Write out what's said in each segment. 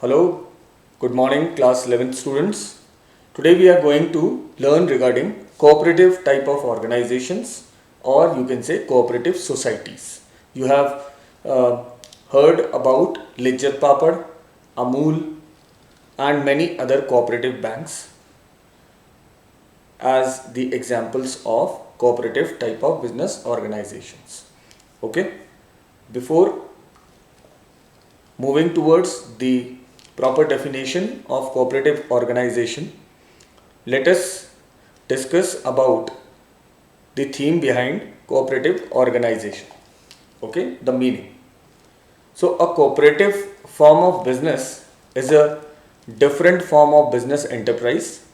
Hello, good morning class 11th students. Today we are going to learn regarding cooperative type of organizations, or you can say cooperative societies. You have uh, heard about Lijjat Papad, Amul and many other cooperative banks as the examples of cooperative type of business organizations. Okay, before moving towards the proper definition of cooperative organization, let us discuss about the theme behind cooperative organization. Okay, the meaning. So, a cooperative form of business is a different form of business enterprise.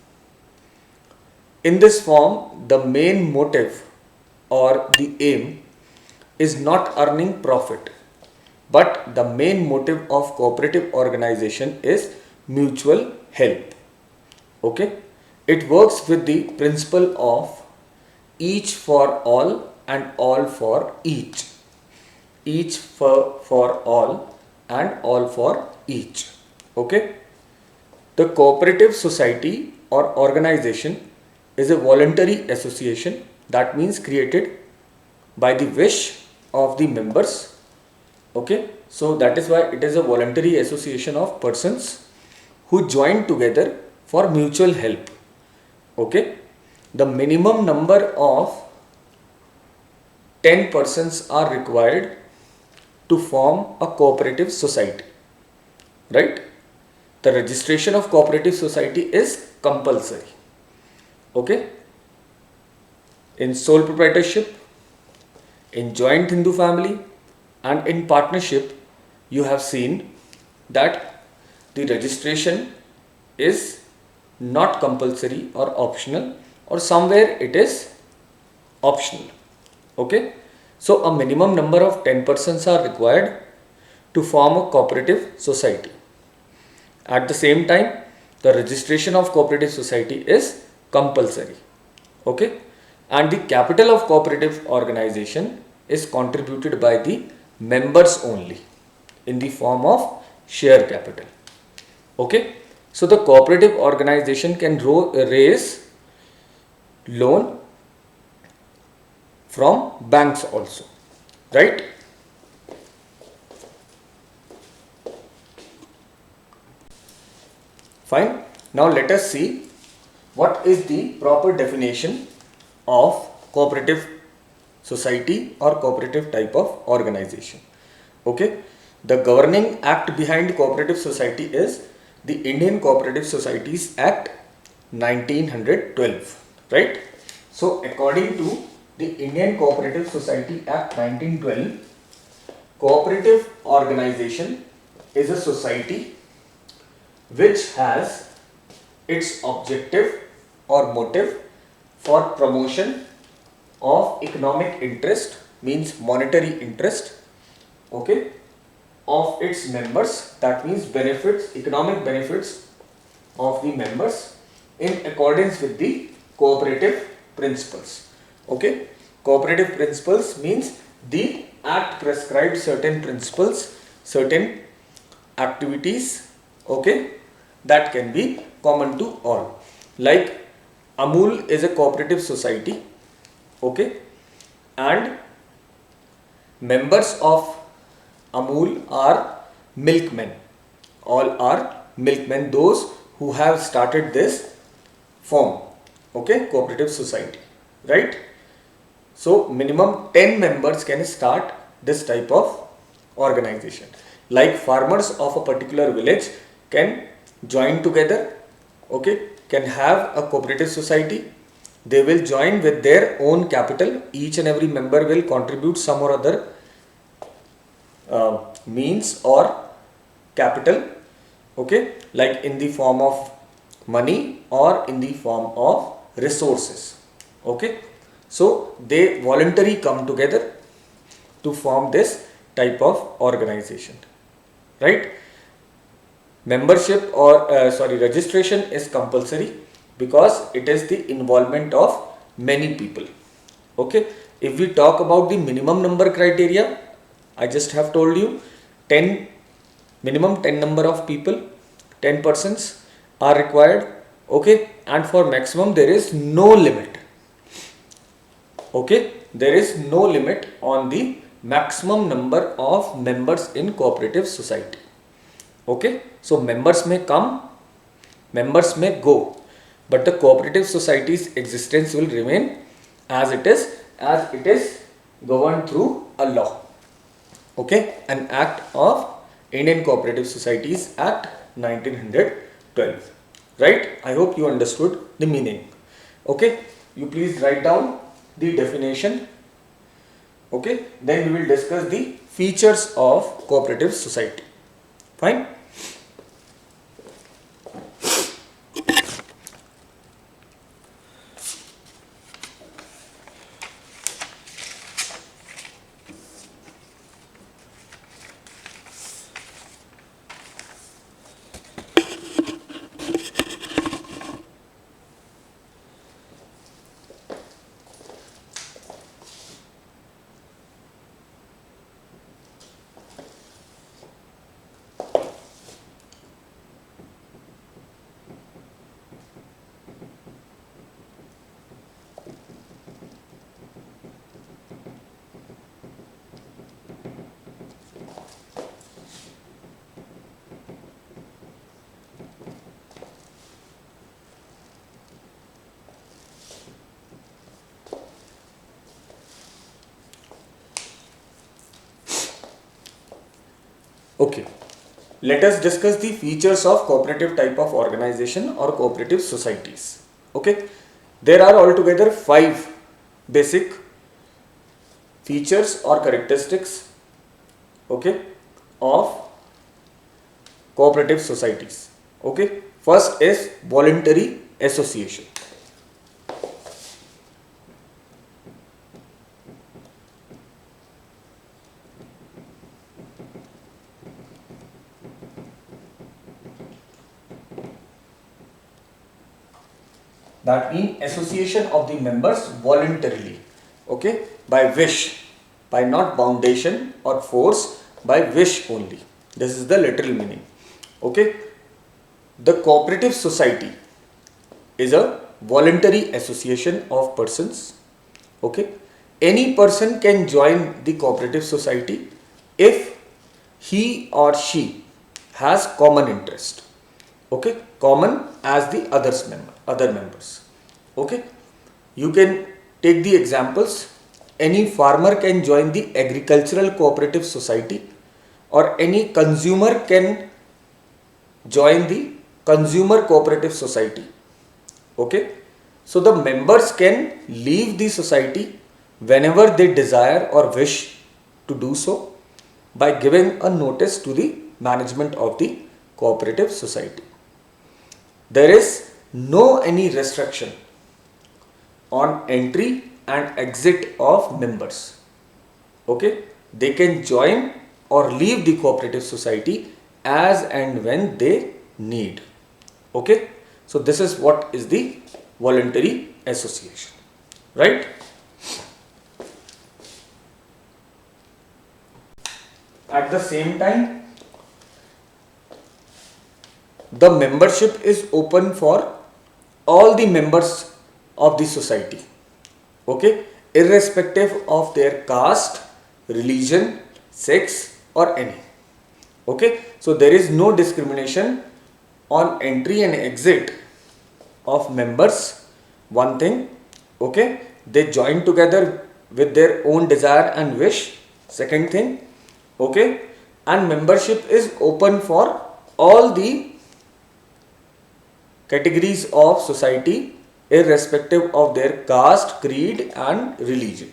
In this form, the main motive or the aim is not earning profit, but the main motive of cooperative organization is mutual help. Okay, it works with the principle of each for all and all for each. Each for all and all for each. Okay, the cooperative society or organization is a voluntary association, that means created by the wish of the members. Okay, so that is why it is a voluntary association of persons who join together for mutual help. Okay, the minimum number of 10 persons are required to form a cooperative society, right? The registration of cooperative society is compulsory. Okay, in sole proprietorship, in joint Hindu family and in partnership, you have seen that the registration is not compulsory or optional, or somewhere it is optional. Okay, so a minimum number of 10 persons are required to form a cooperative society. At the same time, the registration of cooperative society is compulsory. Okay, and the capital of cooperative organization is contributed by the members only in the form of share capital. Okay, so the cooperative organization can raise loan from banks also, right? Fine. Now let us see what is the proper definition of cooperative society or cooperative type of organization. Okay, the governing act behind cooperative society is the Indian Cooperative Societies Act 1912, right? So according to the Indian Cooperative Society Act 1912, cooperative organization is a society which has its objective or motive for promotion of economic interest, means monetary interest, okay, of its members, that means benefits, economic benefits of the members in accordance with the cooperative principles. Okay, cooperative principles means the act prescribes certain principles, certain activities, okay, that can be common to all. Like Amul is a cooperative society, okay, and members of Amul are milkmen. All are milkmen, those who have started this firm, okay, cooperative society, right? So minimum 10 members can start this type of organization. Like farmers of a particular village can join together, okay, can have a cooperative society. They will join with their own capital. Each and every member will contribute some or other means or capital, okay, like in the form of money or in the form of resources. Okay, so they voluntarily come together to form this type of organization, right? Membership or registration is compulsory because it is the involvement of many people. Okay, if we talk about the minimum number criteria, I just have told you 10 minimum 10 number of people 10 persons are required. Okay, and for maximum there is no limit. Okay, there is no limit on the maximum number of members in cooperative society. Okay, so members may come, members may go, but the cooperative society's existence will remain as it is governed through a law. Okay, an act of Indian Cooperative Societies Act 1912. Right? I hope you understood the meaning. Okay, you please write down the definition. Okay, then we will discuss the features of cooperative society. Fine. Okay, let us discuss the features of cooperative type of organization or cooperative societies. Okay, there are altogether 5 basic features or characteristics, okay, of cooperative societies. Okay, first is voluntary association. That means association of the members voluntarily, okay, by wish, by not foundation or force, by wish only. This is the literal meaning. Okay, the cooperative society is a voluntary association of persons. Okay, any person can join the cooperative society if he or she has common interest. Okay, common as the other members. Okay, you can take the examples. Any farmer can join the agricultural cooperative society, or any consumer can join the consumer cooperative society. Okay, so the members can leave the society whenever they desire or wish to do so by giving a notice to the management of the cooperative society. There is no any restriction on entry and exit of members. Okay, they can join or leave the cooperative society as and when they need. Okay, so this is what is the voluntary association, right? At the same time, the membership is open for all the members of the society. Okay, irrespective of their caste, religion, sex or any. Okay, so there is no discrimination on entry and exit of members. One thing, okay, they join together with their own desire and wish. Second thing, okay, and membership is open for all the categories of society irrespective of their caste, creed and religion.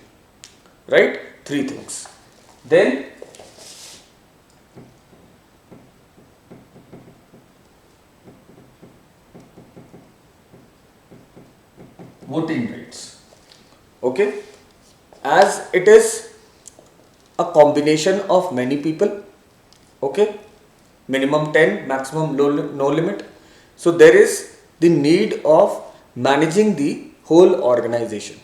Right? 3 things. Then voting rights. Okay, as it is a combination of many people, okay, minimum 10, maximum no limit. So there is the need of managing the whole organization,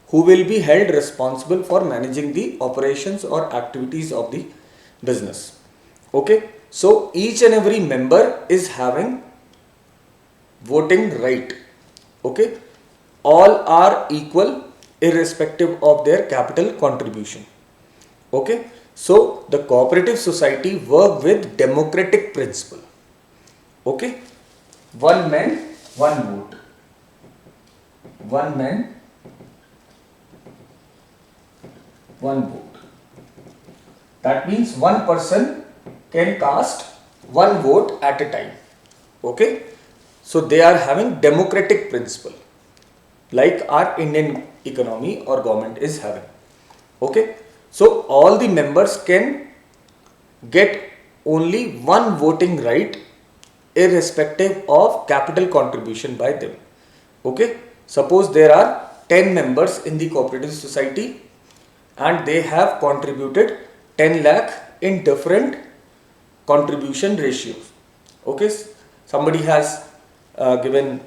who will be held responsible for managing the operations or activities of the business. Okay, so each and every member is having voting right. Okay, all are equal irrespective of their capital contribution. Okay, so the cooperative society work with democratic principle. Okay, one man, one vote. One man, one vote. That means one person can cast one vote at a time. Okay, so they are having democratic principle like our Indian economy or government is having. Okay, so all the members can get only one voting right irrespective of capital contribution by them. Okay, suppose there are 10 members in the cooperative society and they have contributed 10 lakh in different contribution ratios. Okay, somebody has given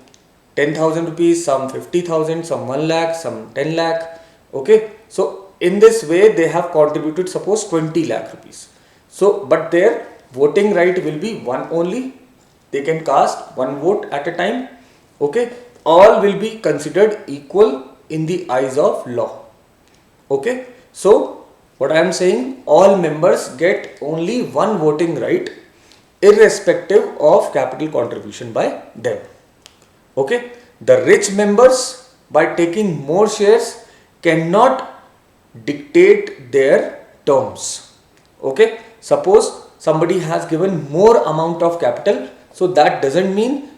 10,000 rupees, some 50,000, some 1 lakh, some 10 lakh. Okay, so in this way they have contributed suppose 20 lakh rupees. So but their voting right will be one only. They can cast one vote at a time. Okay, all will be considered equal in the eyes of law. Okay, so what I am saying, all members get only one voting right irrespective of capital contribution by them. Okay, the rich members by taking more shares cannot dictate their terms. Okay, suppose somebody has given more amount of capital, so that doesn't mean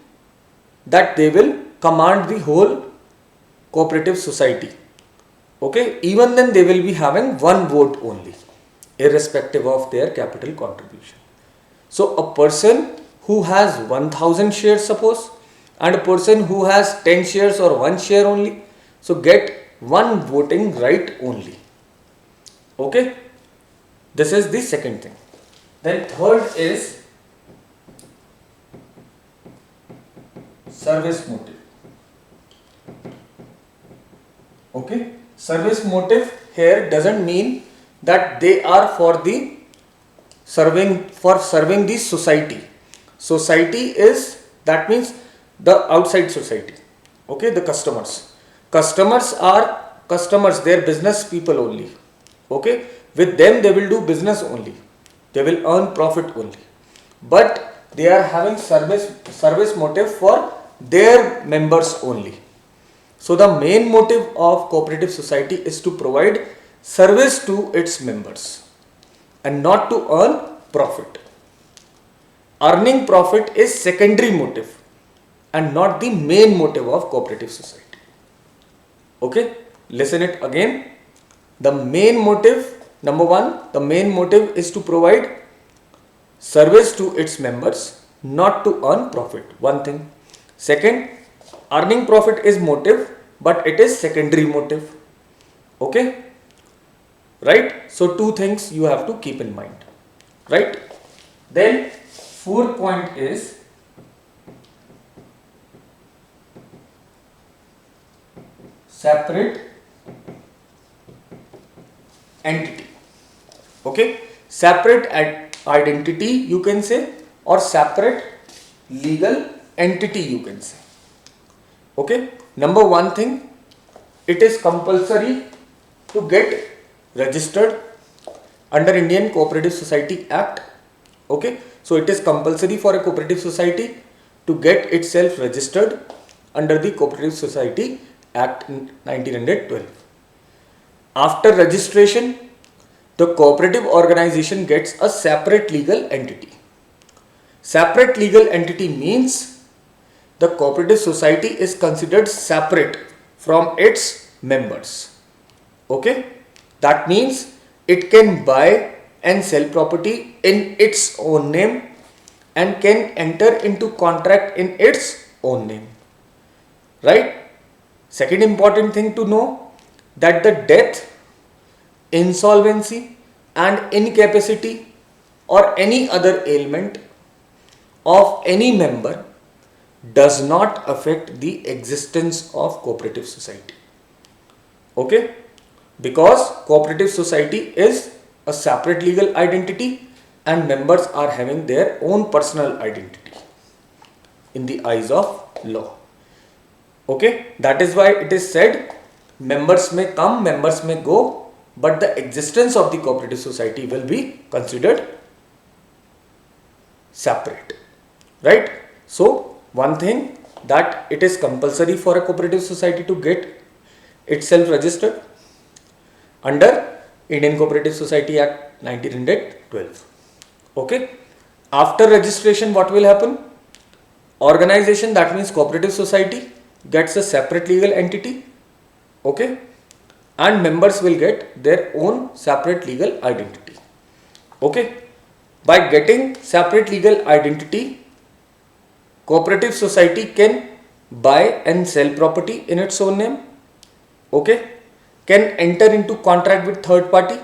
that they will command the whole cooperative society. Okay, even then they will be having one vote only irrespective of their capital contribution. So a person who has 1000 shares suppose and a person who has 10 shares or 1 share only, so get one voting right only. Okay, this is the second thing. Then third is service motive. Okay, service motive here doesn't mean that they are for the serving the society. Society is, that means the outside society. Okay, the customers are customers, their business people only. Okay, with them they will do business only, they will earn profit only, but they are having service motive for their members only. So the main motive of cooperative society is to provide service to its members and not to earn profit. Earning profit is secondary motive and not the main motive of cooperative society. Okay, listen it again. The main motive, number one, the main motive is to provide service to its members, not to earn profit. One thing. Second, earning profit is motive, but it is secondary motive. Okay, right? So two things you have to keep in mind, right? Then fourth point is separate entity. Okay, separate identity you can say, or separate legal entity you can say. Okay, number one thing, it is compulsory to get registered under Indian Cooperative Society Act. Okay, so it is compulsory for a cooperative society to get itself registered under the Cooperative Society Act 1912. After registration, the cooperative organization gets a separate legal entity. Separate legal entity means the cooperative society is considered separate from its members. Okay, that means it can buy and sell property in its own name and can enter into contract in its own name, right? Second important thing to know, that the death, insolvency and incapacity or any other ailment of any member does not affect the existence of cooperative society. Okay, because cooperative society is a separate legal identity, and members are having their own personal identity in the eyes of law. Okay, that is why it is said members may come, members may go, but the existence of the cooperative society will be considered separate, right? So one thing, that it is compulsory for a cooperative society to get itself registered under Indian Cooperative Society Act 1912. Okay, after registration what will happen? Organization, that means cooperative society, gets a separate legal entity, okay, and members will get their own separate legal identity. Okay, by getting separate legal identity, cooperative society can buy and sell property in its own name, okay, can enter into contract with third party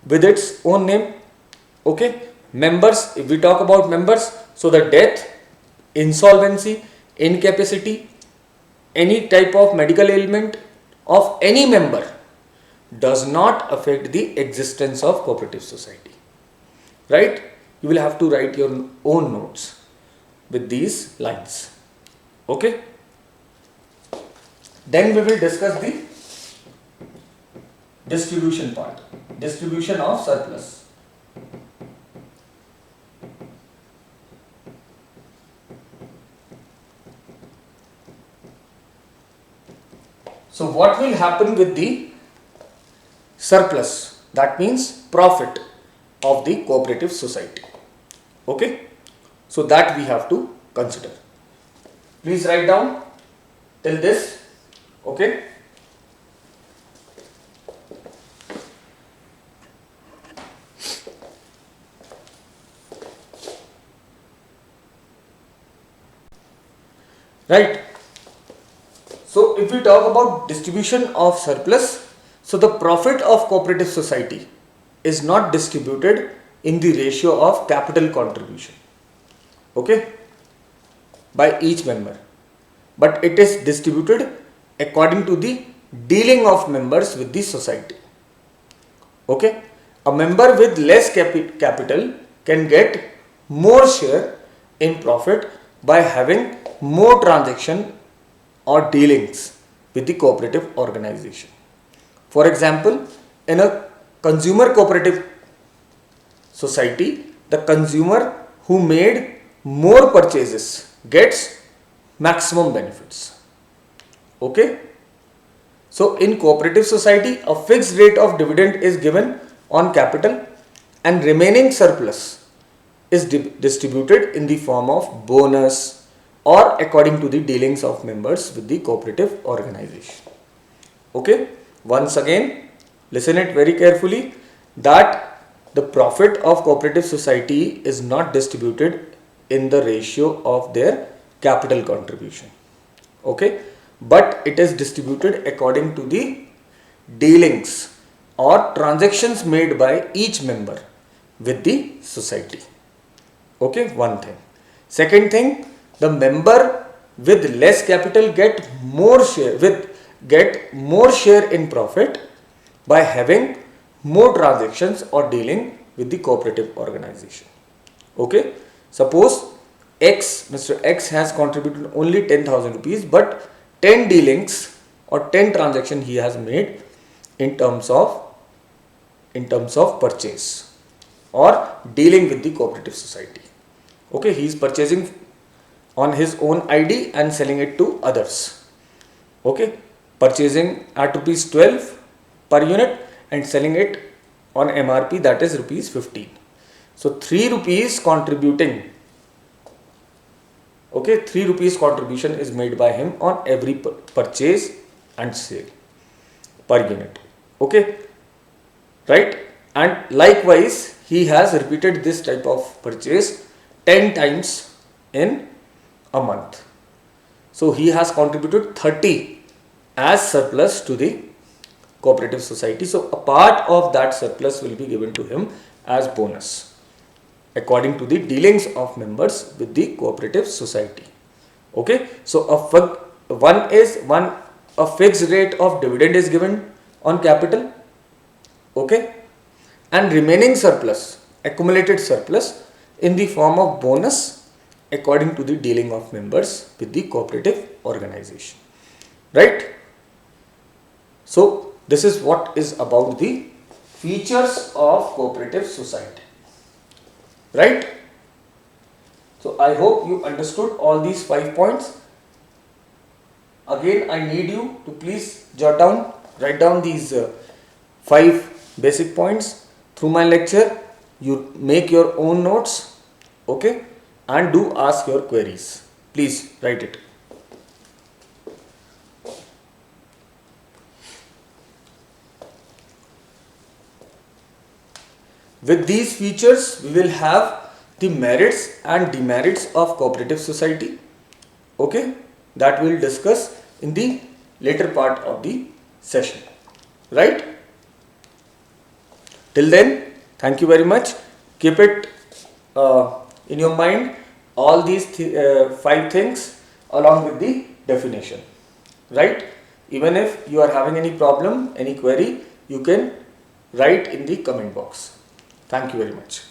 with its own name, okay. Members, if we talk about members, so the death, insolvency, incapacity, any type of medical ailment of any member does not affect the existence of cooperative society, right? You will have to write your own notes with these lines, okay. Then we will discuss the distribution part, distribution of surplus. So what will happen with the surplus? That means profit of the cooperative society. Okay. So that we have to consider. Please write down till this. Okay. Right. So if we talk about distribution of surplus, so the profit of cooperative society is not distributed in the ratio of capital contribution, okay, by each member, but it is distributed according to the dealing of members with the society, okay. A member with less capital can get more share in profit by having more transaction or dealings with the cooperative organization. For example, in a consumer cooperative society, the consumer who made more purchases gets maximum benefits. Okay. So in cooperative society, a fixed rate of dividend is given on capital and remaining surplus is distributed in the form of bonus or according to the dealings of members with the cooperative organization. Okay, once again listen it very carefully, that the profit of cooperative society is not distributed in the ratio of their capital contribution, okay, but it is distributed according to the dealings or transactions made by each member with the society. Okay, one thing. Second thing, the member with less capital get more share in profit by having more transactions or dealing with the cooperative organization. Okay, suppose Mr. X has contributed only 10,000 rupees, but 10 dealings or 10 transactions he has made in terms of purchase or dealing with the cooperative society. Okay, he is purchasing on his own ID and selling it to others. Okay, purchasing at rupees 12 per unit and selling it on MRP, that is rupees 15. So 3 rupees contributing. Okay, 3 rupees contribution is made by him on every purchase and sale per unit. Okay, right? And likewise, he has repeated this type of purchase 10 times in a month. So he has contributed 30 as surplus to the cooperative society. So a part of that surplus will be given to him as bonus according to the dealings of members with the cooperative society. Okay, so a fixed rate of dividend is given on capital. Okay, and remaining surplus, accumulated surplus, in the form of bonus according to the dealing of members with the cooperative organization. Right? So this is what is about the features of cooperative society. Right? So I hope you understood all these 5 points. Again, I need you to please write down these 5 basic points through my lecture. You make your own notes, okay, and do ask your queries. Please write it. With these features, we will have the merits and demerits of cooperative society, okay, that we will discuss in the later part of the session. Right? Till then, thank you very much. Keep it in your mind all these 5 things along with the definition. Right? Even if you are having any problem, any query, you can write in the comment box. Thank you very much.